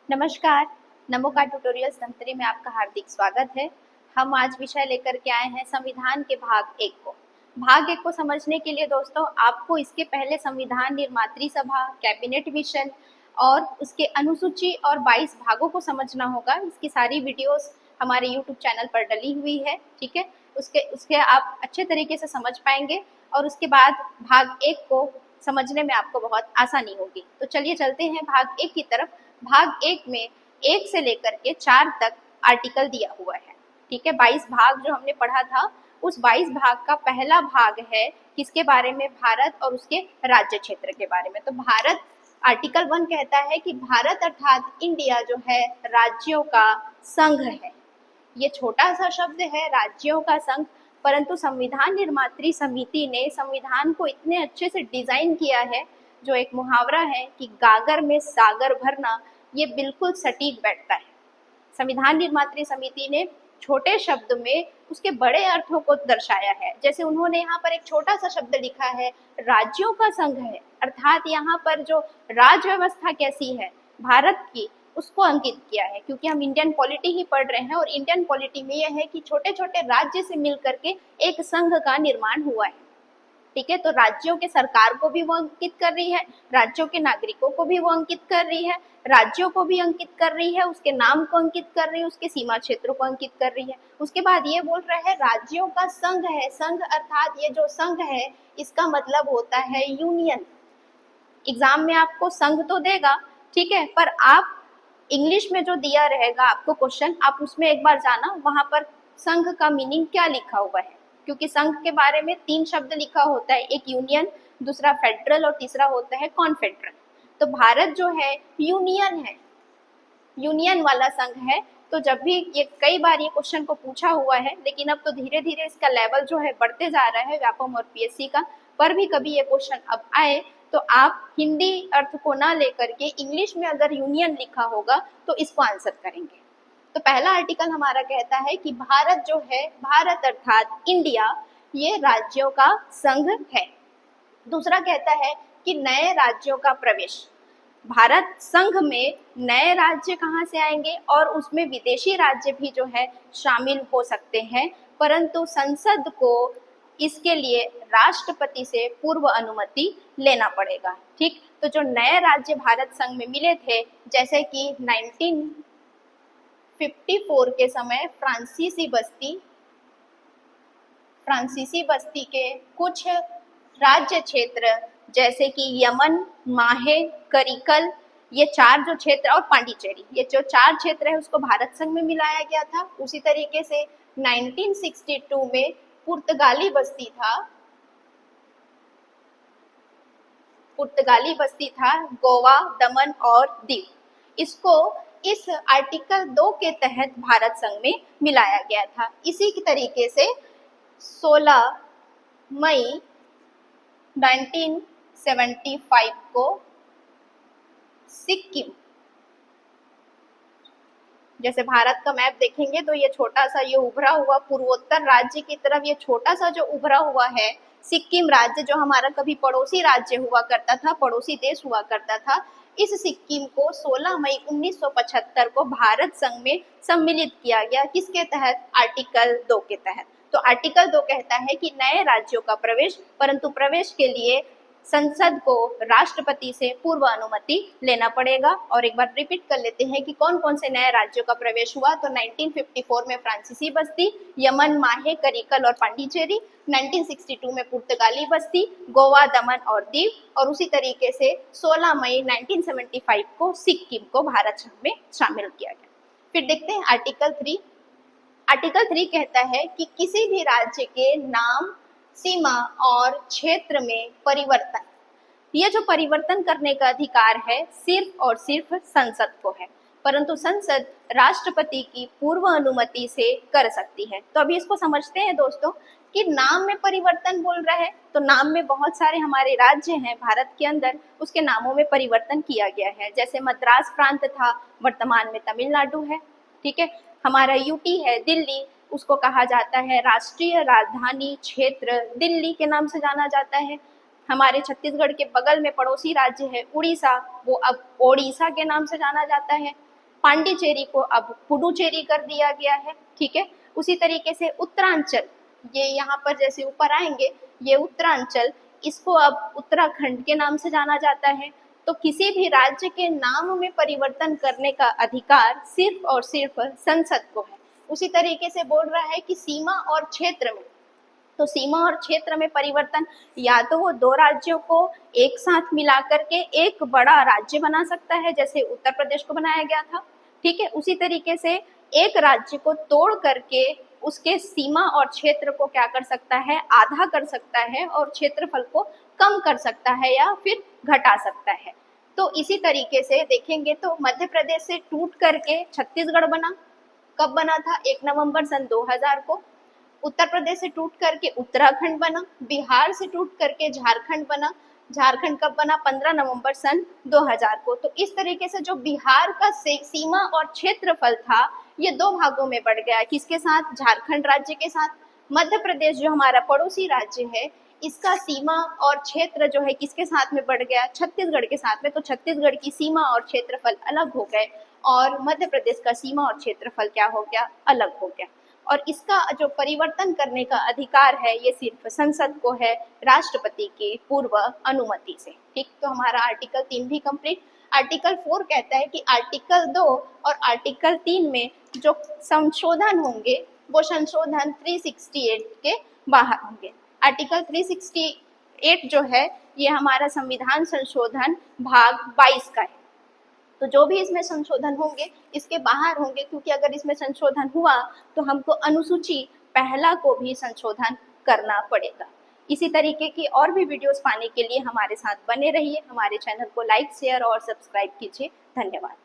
नमस्कार। नमोकार ट्यूटोरियल्स धमतरी में आपका हार्दिक स्वागत है। हम आज विषय लेकर के आए हैं संविधान के भाग एक को। भाग एक को समझने के लिए दोस्तों आपको इसके पहले संविधान निर्मात्री सभा, कैबिनेट मिशन और उसके अनुसूची और 22 भागों को समझना होगा। इसकी सारी वीडियोस हमारे यूट्यूब चैनल पर डली हुई है, ठीक है। उसके आप अच्छे तरीके से समझ पाएंगे और उसके बाद भाग एक को समझने में आपको बहुत आसानी होगी। तो चलिए चलते हैं भाग एक की तरफ। भाग एक में 1 से लेकर के 4 तक आर्टिकल दिया हुआ है, ठीक है। 22 भाग जो हमने पढ़ा था उस 22 भाग का पहला भाग है किसके बारे में? भारत और उसके राज्य क्षेत्र के बारे में। तो भारत, आर्टिकल 1 कहता है कि भारत अर्थात इंडिया जो है राज्यों का संघ है। ये छोटा सा शब्द है, राज्यों का संघ, परंतु संविधान निर्मात्री समिति ने संविधान को इतने अच्छे से डिजाइन किया है, जो एक मुहावरा है कि गागर में सागर भरना, ये बिल्कुल सटीक बैठता है। संविधान निर्मात्री समिति ने छोटे शब्द में उसके बड़े अर्थों को दर्शाया है। जैसे उन्होंने यहाँ पर एक छोटा सा शब्द लिखा है, राज्यों का संघ है, अर्थात यहाँ पर जो राज व्यवस्था कैसी है भारत की उसको अंकित किया है। क्योंकि हम इंडियन पॉलिटी ही पढ़ रहे हैं और इंडियन पॉलिटी में यह है कि छोटे छोटे राज्य से मिल करके एक संघ का निर्माण हुआ है, ठीक है। तो राज्यों के सरकार को भी वो अंकित कर रही है, राज्यों के नागरिकों को भी वो अंकित कर रही है, राज्यों को भी अंकित कर रही है, उसके नाम को अंकित कर रही है, उसके सीमा क्षेत्रों को अंकित कर रही है। उसके बाद ये बोल रहे हैं राज्यों का संघ है। संघ अर्थात ये जो संघ है इसका मतलब होता है यूनियन। एग्जाम में आपको संघ तो देगा, ठीक है, पर आप इंग्लिश में जो दिया रहेगा आपको क्वेश्चन, आप उसमें एक बार जाना, वहां पर संघ का मीनिंग क्या लिखा हुआ है। क्योंकि संघ के बारे में 3 शब्द लिखा होता है, एक यूनियन, दूसरा फेडरल और तीसरा होता है कॉन्फेडरल। तो भारत जो है यूनियन है, यूनियन वाला संघ है। तो जब भी ये कई बार ये क्वेश्चन को पूछा हुआ है, लेकिन अब तो धीरे धीरे इसका लेवल जो है बढ़ते जा रहा है व्यापम और पीएससी का, पर भी कभी ये क्वेश्चन अब आए तो आप हिंदी अर्थ को ना लेकर के इंग्लिश में अगर यूनियन लिखा होगा तो इसको आंसर करेंगे। तो पहला आर्टिकल हमारा कहता है कि भारत जो है, भारत अर्थात इंडिया, ये राज्यों का संघ है। दूसरा कहता है कि नए राज्यों का प्रवेश। भारत संघ में नए राज्य कहाँ से आएंगे और उसमें विदेशी राज्य भी जो है शामिल हो सकते हैं, परंतु संसद को इसके लिए राष्ट्रपति से पूर्व अनुमति लेना पड़ेगा, ठीक। तो जो नए राज्य भारत संघ में मिले थे, जैसे कि 1954 के समय फ्रांसीसी बस्ती के कुछ राज्य क्षेत्र जैसे कि यमन, माहे, करिकल, ये 4 जो क्षेत्र, और पांडिचेरी, ये जो 4 क्षेत्र है उसको भारत संघ में मिलाया गया था। उसी तरीके से 1962 में पुर्तगाली बस्ती था गोवा, दमन और दीव, इसको इस आर्टिकल 2 के तहत भारत संघ में मिलाया गया था। इसी की तरीके से 16 मई 1975 को सिक्किम, जैसे भारत का मैप देखेंगे तो ये छोटा सा, ये उभरा हुआ पूर्वोत्तर राज्य की तरफ, ये छोटा सा जो उभरा हुआ है सिक्किम राज्य, जो हमारा कभी पड़ोसी राज्य हुआ करता था, पड़ोसी देश हुआ करता था, इस सिक्किम को 16 मई 1975 को भारत संघ में सम्मिलित किया गया। किसके तहत? आर्टिकल 2 के तहत। तो आर्टिकल 2 कहता है कि नए राज्यों का प्रवेश, परंतु प्रवेश के लिए संसद को राष्ट्रपति से पूर्व अनुमति लेना पड़ेगा। और एक बार रिपीट कर लेते हैं कि कौन कौन से नए राज्यों का प्रवेश हुआ। तो 1954 में फ्रांसीसी बस्ती, यमन, माहे, करिकल और पांडिचेरी, 1962 में पुर्तगाली बस्ती, गोवा, दमन और दीव, और उसी तरीके से 16 मई 1975 को सिक्किम को भारत संघ में शामिल किया गया। फिर देखते हैं आर्टिकल 3। आर्टिकल 3 कहता है कि किसी भी राज्य के नाम, सीमा और क्षेत्र में परिवर्तन, ये जो परिवर्तन करने का अधिकार है सिर्फ और सिर्फ संसद को है, परंतु संसद राष्ट्रपति की पूर्व अनुमति से कर सकती है। तो अभी इसको समझते हैं दोस्तों कि नाम में परिवर्तन बोल रहा है, तो नाम में बहुत सारे हमारे राज्य हैं भारत के अंदर, उसके नामों में परिवर्तन किया गया है। जैसे मद्रास प्रांत था, वर्तमान में तमिलनाडु है, ठीक है। हमारा यूटी है दिल्ली, उसको कहा जाता है राष्ट्रीय राजधानी क्षेत्र दिल्ली के नाम से जाना जाता है। हमारे छत्तीसगढ़ के बगल में पड़ोसी राज्य है उड़ीसा, वो अब ओडिशा के नाम से जाना जाता है। पांडिचेरी को अब पुडुचेरी कर दिया गया है, ठीक है। उसी तरीके से उत्तरांचल, ये यहाँ पर जैसे ऊपर आएंगे, ये उत्तरांचल, इसको अब उत्तराखंड के नाम से जाना जाता है। तो किसी भी राज्य के नाम में परिवर्तन करने का अधिकार सिर्फ और सिर्फ संसद को है। उसी तरीके से बोल रहा है कि सीमा और क्षेत्र में, तो सीमा और क्षेत्र में परिवर्तन या तो वो दो राज्यों को एक साथ मिला करके एक बड़ा राज्य बना सकता है, जैसे उत्तर प्रदेश को बनाया गया था, ठीक है। उसी तरीके से एक राज्य को तोड़ करके उसके सीमा और क्षेत्र को क्या कर सकता है, आधा कर सकता है और क्षेत्रफल को कम कर सकता है या फिर घटा सकता है। तो इसी तरीके से देखेंगे तो मध्य प्रदेश से टूट करके छत्तीसगढ़ बना। कब बना था? 1 नवंबर सन 2000 को। उत्तर प्रदेश से टूट करके उत्तराखंड बना। बिहार से टूट करके झारखंड बना। झारखंड कब बना? 15 नवंबर सन 2000 को। तो इस तरीके से जो बिहार का सीमा और क्षेत्रफल था ये दो भागों में बढ़ गया। किसके साथ? झारखंड राज्य के साथ। मध्य प्रदेश जो हमारा पड़ोसी राज्य है, इसका सीमा और क्षेत्र जो है किसके साथ में बढ़ गया? छत्तीसगढ़ के साथ में। तो छत्तीसगढ़ की सीमा और क्षेत्रफल अलग हो गए और मध्य प्रदेश का सीमा और क्षेत्रफल क्या हो गया? अलग हो गया। और इसका जो परिवर्तन करने का अधिकार है ये सिर्फ संसद को है, राष्ट्रपति की पूर्व अनुमति से, ठीक। तो हमारा आर्टिकल 3 भी कंप्लीट। आर्टिकल 4 कहता है कि आर्टिकल 2 और आर्टिकल 3 में जो संशोधन होंगे वो संशोधन 368 के बाहर होंगे। आर्टिकल 368 जो है ये हमारा संविधान संशोधन भाग 22 का है। तो जो भी इसमें संशोधन होंगे इसके बाहर होंगे, क्योंकि अगर इसमें संशोधन हुआ तो हमको अनुसूची पहला को भी संशोधन करना पड़ेगा। इसी तरीके की और भी वीडियोस पाने के लिए हमारे साथ बने रहिए। हमारे चैनल को लाइक, शेयर और सब्सक्राइब कीजिए। धन्यवाद।